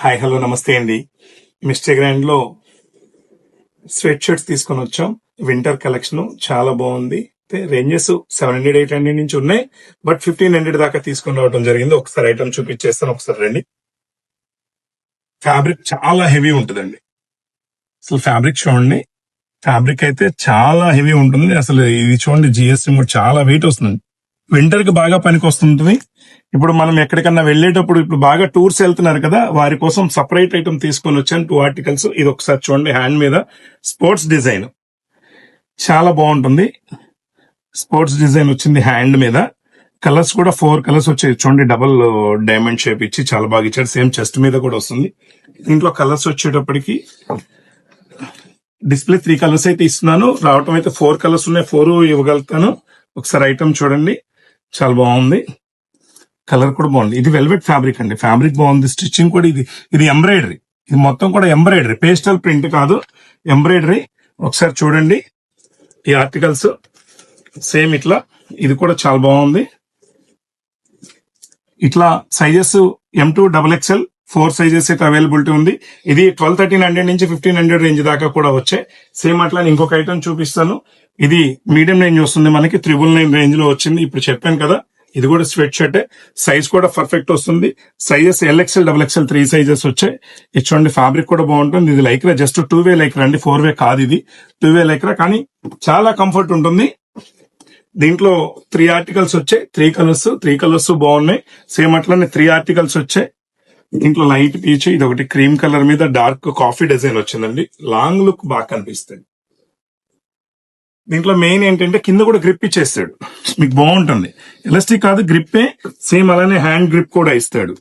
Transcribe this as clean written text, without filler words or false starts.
Hi hello నమస్తే అండి. Mister grand లో స్వెట్ షర్ట్స్ తీసుకొని వచ్చాం. వింటర్ కలెక్షన్ చాలా బాగుంది. రేంజెస్ 700 800 నుంచి ఉన్నాయి, బట్ 1500 దాకా తీసుకుని రావడం జరిగింది. ఒకసారి ఐటమ్ చూపించేస్తాను, ఒకసారి రండి. ఫ్యాబ్రిక్ చాలా హెవీ ఉంటుందండి. అసలు ఫ్యాబ్రిక్ చూడండి, ఫ్యాబ్రిక్ అయితే చాలా హెవీ ఉంటుంది. అసలు ఇది చూడండి, జిఎస్టీ కూడా చాలా వెయిట్ వస్తుంది. వింటర్ కి బాగా పనికి వస్తుంటుంది. ఇప్పుడు మనం ఎక్కడికన్నా వెళ్ళేటప్పుడు ఇప్పుడు బాగా టూర్స్ వెళ్తున్నారు కదా, వారి కోసం సపరేట్ ఐటమ్ తీసుకొని వచ్చాను. 2 ఆర్టికల్స్. ఇది ఒకసారి చూడండి, హ్యాండ్ మీద స్పోర్ట్స్ డిజైన్ చాలా బాగుంటుంది. స్పోర్ట్స్ డిజైన్ వచ్చింది హ్యాండ్ మీద. కలర్స్ కూడా 4 కలర్స్ వచ్చాయి చూడండి. డబుల్ డైమండ్ షేప్ ఇచ్చి చాలా బాగా ఇచ్చాడు. సేమ్ చెస్ట్ మీద కూడా వస్తుంది. దీంట్లో కలర్స్ వచ్చేటప్పటికి డిస్ప్లే 3 కలర్స్ అయితే ఇస్తున్నాను. రావటం అయితే 4 కలర్స్ ఉన్నాయి. 4 ఇవ్వగలుగుతాను. ఒకసారి ఐటమ్ చూడండి, చాలా బాగుంది. కలర్ కూడా బాగుంది. ఇది వెల్వెట్ ఫ్యాబ్రిక్ అండి. ఫ్యాబ్రిక్ బాగుంది. స్టిచ్చింగ్ కూడా ఇది ఎంబ్రాయిడరీ. ఇది మొత్తం కూడా ఎంబ్రాయిడరీ, పేస్టల్ ప్రింట్ కాదు, ఎంబ్రాయిడరీ. ఒకసారి చూడండి ఈ ఆర్టికల్స్. సేమ్ ఇట్లా ఇది కూడా చాలా బాగుంది. ఇట్లా సైజెస్ M2 XXL 4 సైజెస్ అయితే అవైలబిలిటీ ఉంది. ఇది 1200-1300 నుంచి 1500 రేంజ్ దాకా కూడా వచ్చాయి. సేమ్ అట్లా ఇంకొక ఐటమ్ చూపిస్తాను. ఇది మీడియం రేంజ్ వస్తుంది మనకి. 999 రేంజ్ లో వచ్చింది. ఇప్పుడు చెప్పాను కదా, ఇది కూడా స్వెట్ షర్ట్. సైజ్ కూడా పర్ఫెక్ట్ వస్తుంది. సైజెస్ LXL XXL 3 సైజెస్ వచ్చాయి. ఇది చూడండి, ఫ్యాబ్రిక్ కూడా బాగుంటుంది. ఇది లైక్రా, జస్ట్ 2-వే లైక్రా అండి, 4-వే కాదు. ఇది 2-వే లైక్రా, కానీ చాలా కంఫర్ట్ ఉంటుంది. దీంట్లో 3 ఆర్టికల్స్ వచ్చాయి. 3 కలర్స్ బాగున్నాయి. సేమ్ అట్లానే 3 ఆర్టికల్స్ వచ్చాయి. దీంట్లో లైట్ పీచ్, ఇది ఒకటి క్రీమ్ కలర్ మీద డార్క్ కాఫీ డిజైన్ వచ్చిందండి. లాంగ్ లుక్ బాగా కనిపిస్తుంది. దీంట్లో మెయిన్ ఏంటంటే కింద కూడా గ్రిప్ ఇచ్చేస్తాడు, మీకు బాగుంటుంది. ఎలాస్టిక్ కాదు, గ్రిప్పే. సేమ్ అలానే హ్యాండ్ గ్రిప్ కూడా ఇస్తాడు.